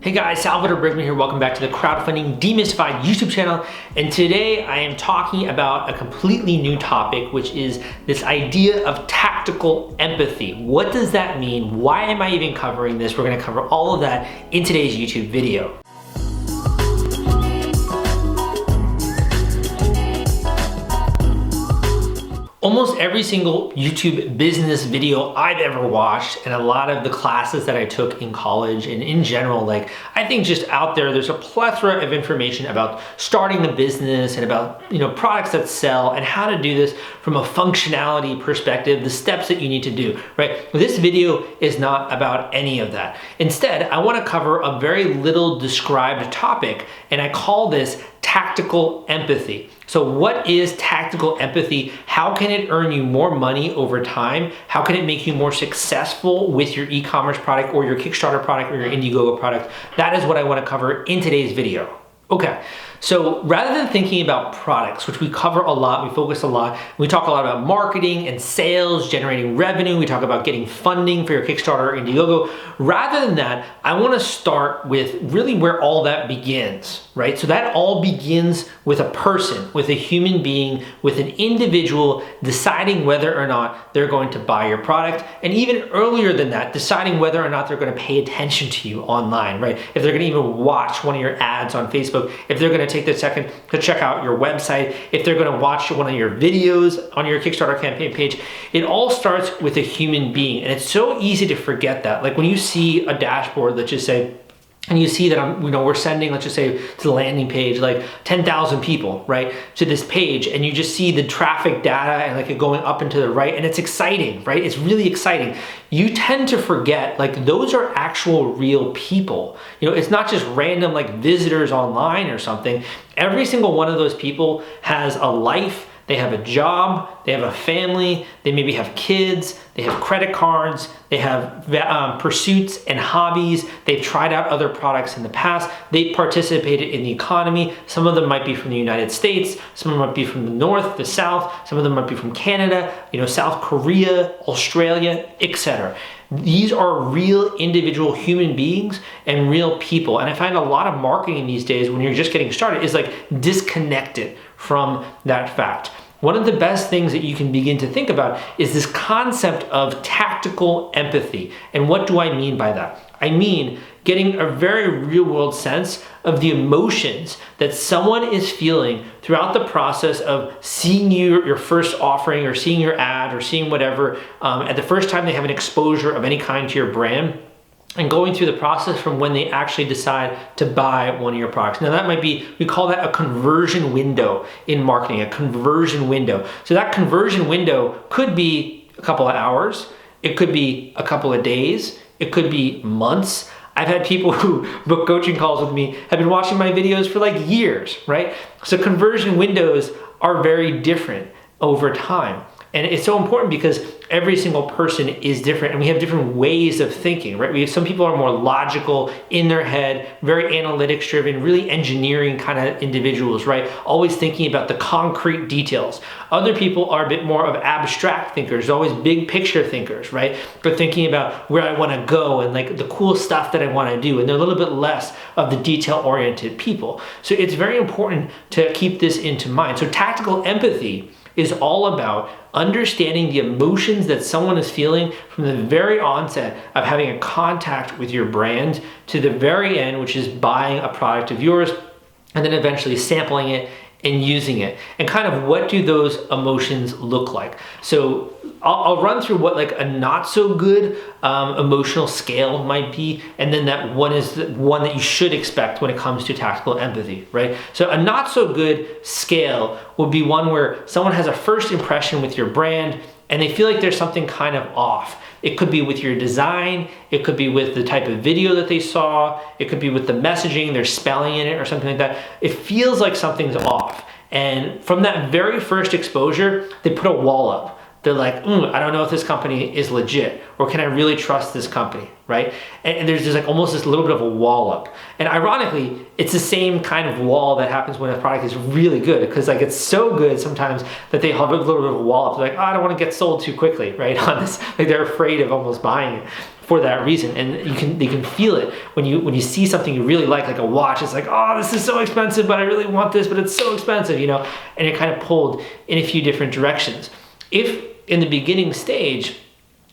Hey guys, Salvador Briggman here. Welcome back to the Crowdfunding Demystified YouTube channel. And today I am talking about a completely new topic, which is this idea of tactical empathy. What does that mean? Why am I even covering this? We're gonna cover all of that in today's YouTube video. Almost every single YouTube business video I've ever watched, and a lot of the classes that I took in college and in general, I think just out there's a plethora of information about starting a business and about products that sell and how to do this from a functionality perspective, the steps that you need to do, right? This video is not about any of that. Instead, I want to cover a very little described topic, and I call this tactical empathy. So what is tactical empathy? How can it earn you more money over time? How can it make you more successful with your e-commerce product or your Kickstarter product or your Indiegogo product? That is what I want to cover in today's video. Okay, so rather than thinking about products, which we cover a lot, we focus a lot, we talk a lot about marketing and sales, generating revenue, we talk about getting funding for your Kickstarter or Indiegogo. Rather than that, I want to start with really where all that begins, right? So that all begins with a person, with a human being, with an individual deciding whether or not they're going to buy your product. And even earlier than that, deciding whether or not they're going to pay attention to you online, right? If they're going to even watch one of your ads on Facebook, if they're going to take the second to check out your website, if they're going to watch one of your videos on your Kickstarter campaign page. It all starts with a human being. And it's so easy to forget that. Like when you see a dashboard, let's just say, and you see that we're sending, let's just say, to the landing page, 10,000 people, right, to this page, and you just see the traffic data and it going up and to the right, and it's exciting, right? It's really exciting. You tend to forget, those are actual real people. It's not just random, visitors online or something. Every single one of those people has a life. They have a job, they have a family, they maybe have kids, they have credit cards, they have pursuits and hobbies, they've tried out other products in the past, they participated in the economy. Some of them might be from the United States, some of them might be from the North, the South, some of them might be from Canada, South Korea, Australia, etc. These are real individual human beings and real people. And I find a lot of marketing these days when you're just getting started is disconnected from that fact. One of the best things that you can begin to think about is this concept of tactical empathy. And what do I mean by that? I mean getting a very real world sense of the emotions that someone is feeling throughout the process of seeing your first offering or seeing your ad or seeing whatever at the first time they have an exposure of any kind to your brand, and going through the process from when they actually decide to buy one of your products. Now that might be, we call that a conversion window in marketing, a conversion window. So that conversion window could be a couple of hours, it could be a couple of days, it could be months. I've had people who book coaching calls with me have been watching my videos for years, right? So conversion windows are very different over time. And it's so important because every single person is different and we have different ways of thinking, right? Some people are more logical in their head, very analytics driven, really engineering kind of individuals, right? Always thinking about the concrete details. Other people are a bit more of abstract thinkers, always big picture thinkers, right? But thinking about where I want to go and the cool stuff that I want to do. And they're a little bit less of the detail oriented people. So it's very important to keep this into mind. So tactical empathy is all about understanding the emotions that someone is feeling from the very onset of having a contact with your brand to the very end, which is buying a product of yours and then eventually sampling it and using it. And kind of what do those emotions look like? So I'll run through what a not so good emotional scale might be, and then that one is the one that you should expect when it comes to tactical empathy, right? So a not so good scale would be one where someone has a first impression with your brand and they feel like there's something kind of off. It could be with your design, it could be with the type of video that they saw, it could be with the messaging, there's spelling in it or something like that. It feels like something's off. And from that very first exposure, they put a wall up. They're like, I don't know if this company is legit, or can I really trust this company, right? And there's just almost this little bit of a wall up. And ironically, it's the same kind of wall that happens when a product is really good, because it's so good sometimes that they have a little bit of a wall up. They're like, I don't want to get sold too quickly, right, on this. They're afraid of almost buying it. for that reason. And you can feel it when you see something you really like a watch. It's like, oh, this is so expensive, but I really want this, but it's so expensive, you know, and you're kind of pulled in a few different directions. If in the beginning stage,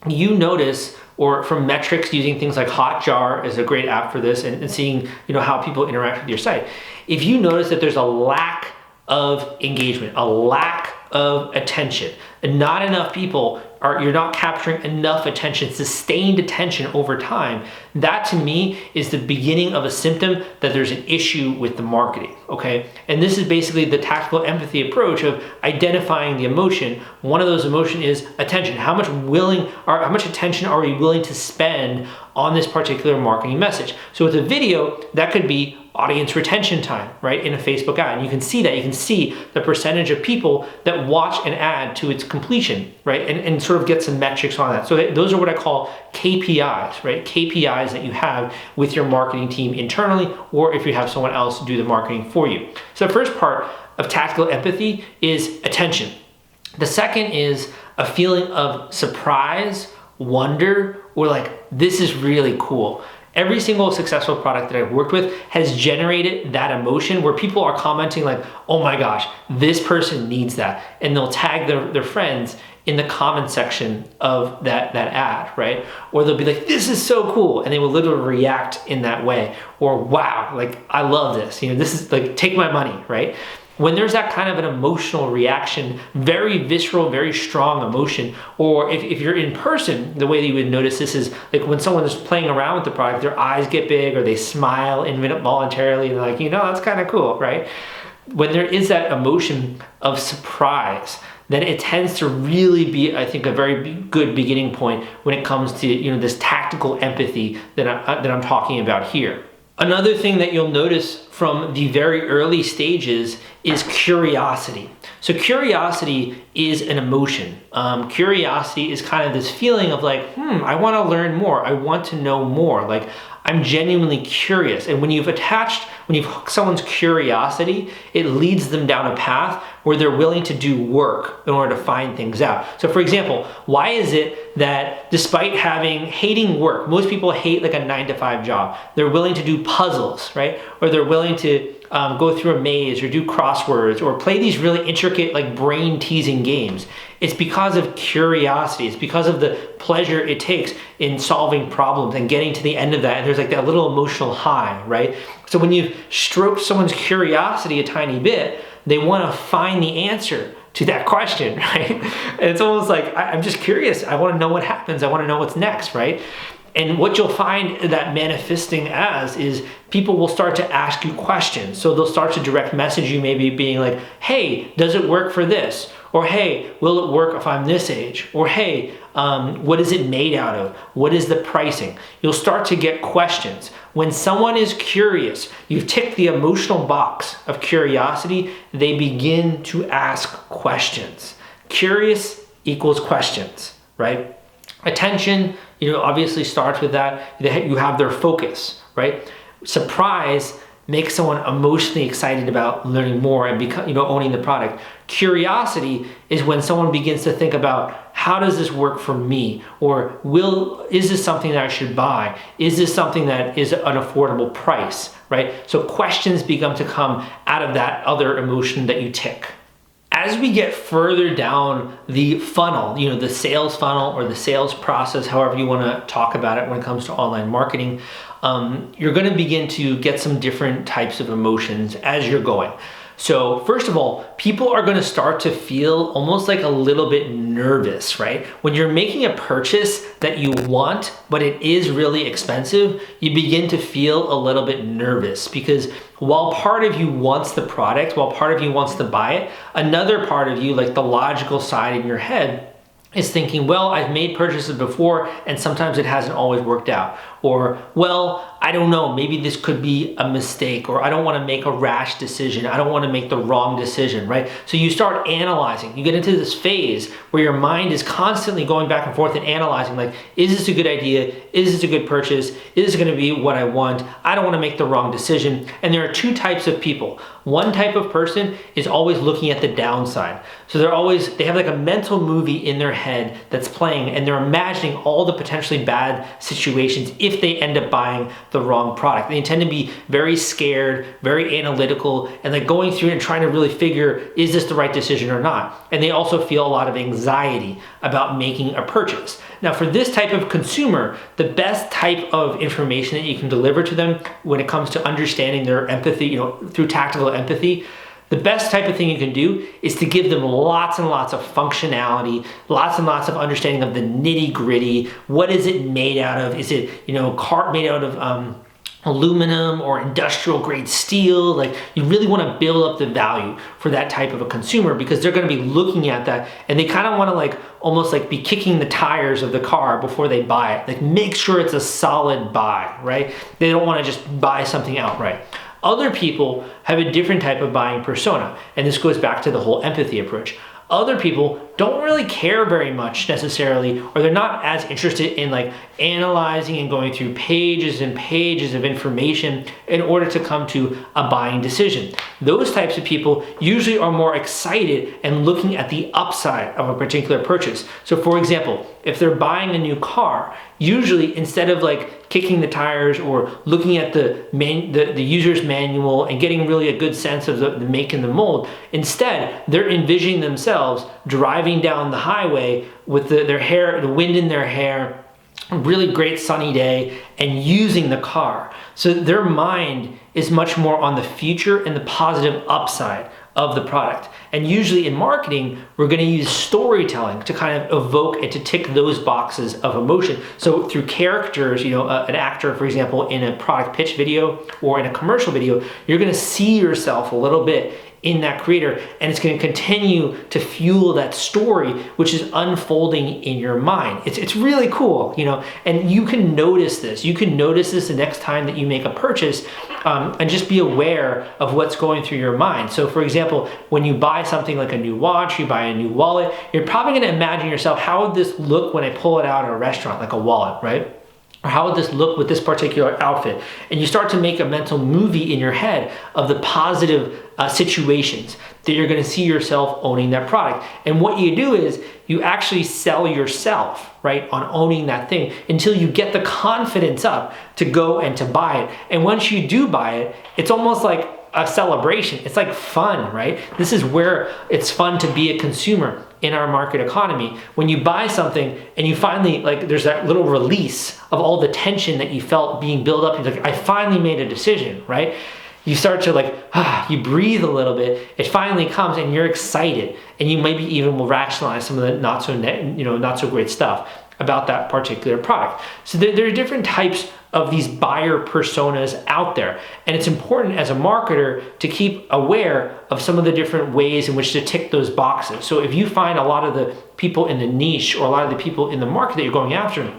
you notice, or from metrics, using things like Hotjar is a great app for this, and seeing, you know, how people interact with your site. If you notice that there's a lack of engagement, a lack of attention, and not enough people you're not capturing enough attention, sustained attention over time, that to me is the beginning of a symptom that there's an issue with the marketing, okay? And this is basically the tactical empathy approach of identifying the emotion. One of those emotions is attention. How much attention are we willing to spend on this particular marketing message? So with a video, that could be audience retention time, right, in a Facebook ad. And you can see that. You can see the percentage of people that watch an ad to its completion, right, and sort of get some metrics on that. So those are what I call KPIs, right, KPIs that you have with your marketing team internally, or if you have someone else do the marketing for you. So the first part of tactical empathy is attention. The second is a feeling of surprise, wonder, or like, this is really cool. Every single successful product that I've worked with has generated that emotion where people are commenting like, oh my gosh, this person needs that. And they'll tag their friends in the comment section of that ad, right? Or they'll be like, this is so cool. And they will literally react in that way. Or wow, like, I love this. You know, this is like, take my money, right? When there's that kind of an emotional reaction, very visceral, very strong emotion, or if you're in person, the way that you would notice this is like when someone is playing around with the product, their eyes get big or they smile involuntarily and they're like, you know, that's kind of cool, right? When there is that emotion of surprise, then it tends to really be, I think, a very good beginning point when it comes to, you know, this tactical empathy that I'm talking about here. Another thing that you'll notice from the very early stages is curiosity. So curiosity is an emotion. Curiosity is kind of this feeling of like, I want to learn more. I want to know more. Like, I'm genuinely curious. And when you've hooked someone's curiosity, it leads them down a path where they're willing to do work in order to find things out. So for example, why is it that despite hating work, most people hate like a 9-to-5 job, they're willing to do puzzles, right? Or they're willing to go through a maze or do crosswords or play these really intricate, like brain-teasing games. It's because of curiosity. It's because of the pleasure it takes in solving problems and getting to the end of that. And there's like that little emotional high, right? So when you stroke someone's curiosity a tiny bit, they want to find the answer to that question, right? And it's almost like, I'm just curious. I want to know what happens. I want to know what's next, right? And what you'll find that manifesting as is people will start to ask you questions. So they'll start to direct message you, maybe being like, hey, does it work for this? Or hey, will it work if I'm this age? Or hey, what is it made out of? What is the pricing? You'll start to get questions. When someone is curious, you've ticked the emotional box of curiosity, they begin to ask questions. Curious equals questions, right? Attention, obviously starts with that. You have their focus, right? Surprise makes someone emotionally excited about learning more and owning the product. Curiosity is when someone begins to think about, how does this work for me? Or is this something that I should buy? Is this something that is an affordable price, right? So questions begin to come out of that other emotion that you tick. As we get further down the funnel, the sales funnel or the sales process, however you want to talk about it when it comes to online marketing, you're going to begin to get some different types of emotions as you're going. So first of all, people are going to start to feel almost like a little bit nervous, right? When you're making a purchase that you want, but it is really expensive, you begin to feel a little bit nervous because while part of you wants the product, while part of you wants to buy it, another part of you, like the logical side in your head, is thinking, well, I've made purchases before and sometimes it hasn't always worked out. Or, well, I don't know, maybe this could be a mistake, or I don't want to make a rash decision. I don't want to make the wrong decision, right? So you start analyzing. You get into this phase where your mind is constantly going back and forth and analyzing, like, is this a good idea? Is this a good purchase? Is this going to be what I want? I don't want to make the wrong decision. And there are two types of people. One type of person is always looking at the downside. So they have like a mental movie in their head that's playing, and they're imagining all the potentially bad situations if they end up buying the wrong product. They tend to be very scared, very analytical, and like going through and trying to really figure, is this the right decision or not? And they also feel a lot of anxiety about making a purchase. Now, for this type of consumer, the best type of information that you can deliver to them when it comes to understanding their empathy, through tactical empathy, the best type of thing you can do is to give them lots and lots of functionality, lots and lots of understanding of the nitty gritty. What is it made out of? Is it, made out of aluminum or industrial grade steel? Like, you really want to build up the value for that type of a consumer, because they're going to be looking at that and they kind of want to almost be kicking the tires of the car before they buy it. Like, make sure it's a solid buy, right? They don't want to just buy something outright. Other people have a different type of buying persona, and this goes back to the whole empathy approach. Other people don't really care very much necessarily, or they're not as interested in analyzing and going through pages and pages of information in order to come to a buying decision. Those types of people usually are more excited and looking at the upside of a particular purchase. So for example, if they're buying a new car, usually instead of kicking the tires or looking at the user's manual and getting really a good sense of the make and the mold, instead they're envisioning themselves driving down the highway with the wind in their hair, a really great sunny day, and using the car. So their mind is much more on the future and the positive upside of the product. And usually in marketing, we're going to use storytelling to kind of evoke and to tick those boxes of emotion. So through characters, an actor, for example, in a product pitch video or in a commercial video, you're going to see yourself a little bit in that creator, and it's going to continue to fuel that story which is unfolding in your mind. It's really cool, and you can notice this. You can notice this the next time that you make a purchase, and just be aware of what's going through your mind. So for example, when you buy something like a new watch, you buy a new wallet, you're probably going to imagine yourself, how would this look when I pull it out at a restaurant, like a wallet, right? Or how would this look with this particular outfit? And you start to make a mental movie in your head of the positive situations that you're going to see yourself owning that product. And what you do is you actually sell yourself, right, on owning that thing until you get the confidence up to go and to buy it. And once you do buy it, it's almost like a celebration. It's like fun, right? This is where it's fun to be a consumer in our market economy. When you buy something and you finally, there's that little release of all the tension that you felt being built up. You're like, I finally made a decision, right? You start to you breathe a little bit. It finally comes and you're excited, and you maybe even will rationalize some of the not so great stuff about that particular product. So there are different types of these buyer personas out there, and it's important as a marketer to keep aware of some of the different ways in which to tick those boxes. So if you find a lot of the people in the niche or a lot of the people in the market that you're going after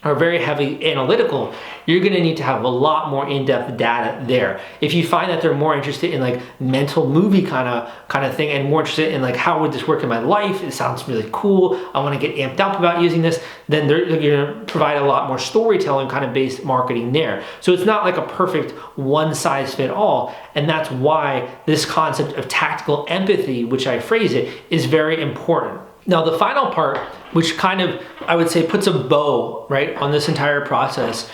are very heavy analytical, you're going to need to have a lot more in-depth data there. If you find that they're more interested in mental movie kind of thing, and more interested in how would this work in my life, it sounds really cool, I want to get amped up about using this, then they're going to provide a lot more storytelling kind of based marketing there. So it's not like a perfect one size fit all, and that's why this concept of tactical empathy, which I phrase it, is very important. Now, the final part, which kind of, I would say, puts a bow, right, on this entire process,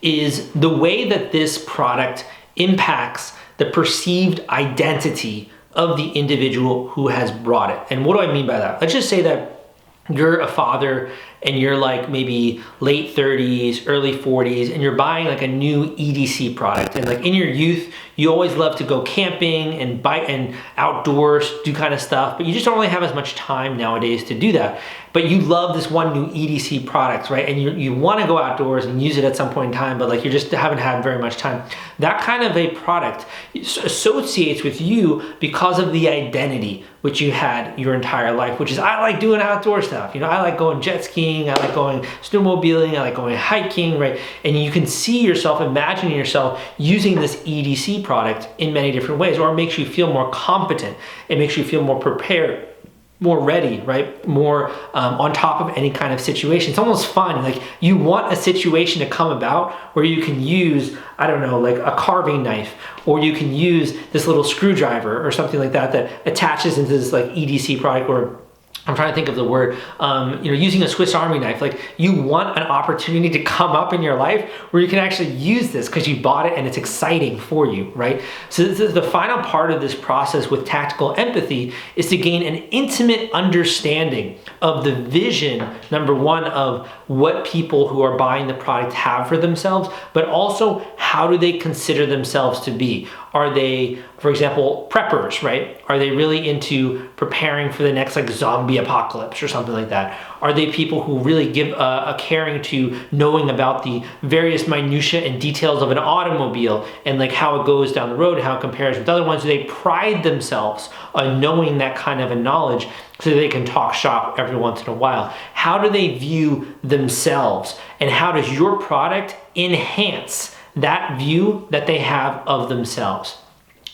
is the way that this product impacts the perceived identity of the individual who has brought it. And what do I mean by that? Let's just say that you're a father and you're maybe late 30s, early 40s, and you're buying a new EDC product. And in your youth, you always love to go camping and bike and outdoors, do kind of stuff, but you just don't really have as much time nowadays to do that. But you love this one new EDC product, right? And you want to go outdoors and use it at some point in time, but you just haven't had very much time. That kind of a product associates with you because of the identity which you had your entire life, which is, I like doing outdoor stuff. I like going jet skiing, skiing, I like going snowmobiling, I like going hiking, right? And you can see yourself, imagining yourself using this EDC product in many different ways, or it makes you feel more competent. It makes you feel more prepared, more ready, right? More on top of any kind of situation. It's almost fun. Like you want a situation to come about where you can use, I don't know, like a carving knife, or you can use this little screwdriver or something like that that attaches into this like EDC product, or I'm trying to think of the word, using a Swiss Army knife. Like you want an opportunity to come up in your life where you can actually use this because you bought it and it's exciting for you, right? So this is the final part of this process with tactical empathy, is to gain an intimate understanding of the vision, number one, of what people who are buying the product have for themselves, but also how do they consider themselves to be? Are they, for example, preppers, right? Are they really into preparing for the next like zombie apocalypse or something like that? Are they people who really give a caring to knowing about the various minutiae and details of an automobile and like how it goes down the road and how it compares with other ones? Do they pride themselves on knowing that kind of a knowledge so that they can talk shop every once in a while? How do they view themselves, and how does your product enhance that view that they have of themselves?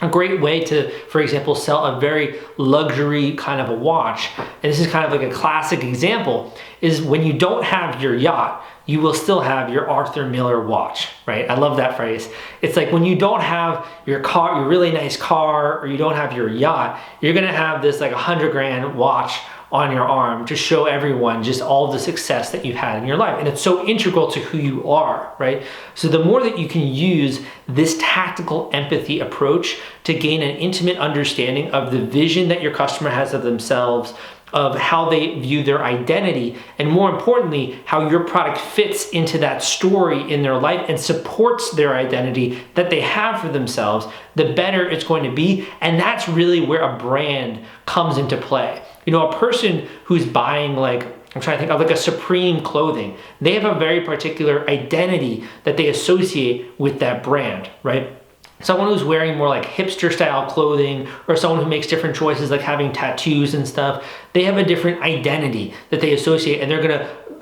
A great way to, for example, sell a very luxury kind of a watch, and this is kind of like a classic example, is when you don't have your yacht, you will still have your Arthur Miller watch, right? I love that phrase. It's like when you don't have your car, your really nice car, or you don't have your yacht, you're gonna have this like $100,000 watch on your arm to show everyone just all the success that you've had in your life. And it's so integral to who you are, right? So the more that you can use this tactical empathy approach to gain an intimate understanding of the vision that your customer has of themselves, of how they view their identity, and more importantly, how your product fits into that story in their life and supports their identity that they have for themselves, the better it's going to be. And that's really where a brand comes into play. You know, a person who's buying like, I'm trying to think of like a Supreme clothing, they have a very particular identity that they associate with that brand, right? Someone who's wearing more like hipster style clothing, or someone who makes different choices like having tattoos and stuff, they have a different identity that they associate, and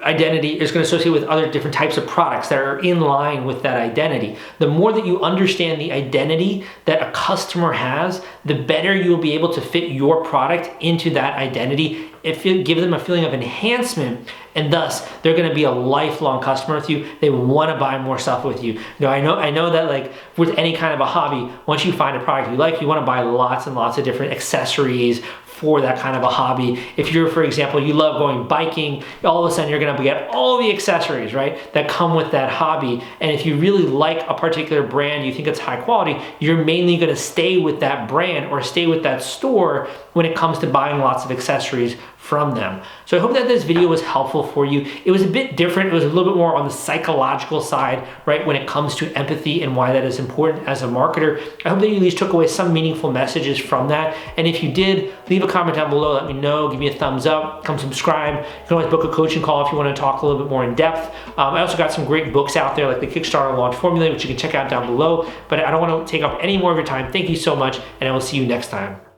identity is going to associate with other different types of products that are in line with that identity. The more that you understand the identity that a customer has, the better you'll be able to fit your product into that identity. If you give them a feeling of enhancement, and thus they're going to be a lifelong customer with you. They want to buy more stuff with you. I know that like with any kind of a hobby, once you find a product you like, you want to buy lots and lots of different accessories for that kind of a hobby. If you're, for example, you love going biking, all of a sudden you're going to get all the accessories, right, that come with that hobby. And if you really like a particular brand, you think it's high quality, you're mainly going to stay with that brand or stay with that store when it comes to buying lots of accessories from them. So I hope that this video was helpful for you. It was a bit different. It was a little bit more on the psychological side, right, when it comes to empathy and why that is important as a marketer. I hope that you at least took away some meaningful messages from that. And if you did, leave a comment down below. Let me know. Give me a thumbs up. Come subscribe. You can always book a coaching call if you want to talk a little bit more in depth. I also got some great books out there like the Kickstarter Launch Formula, which you can check out down below. But I don't want to take up any more of your time. Thank you so much, and I will see you next time.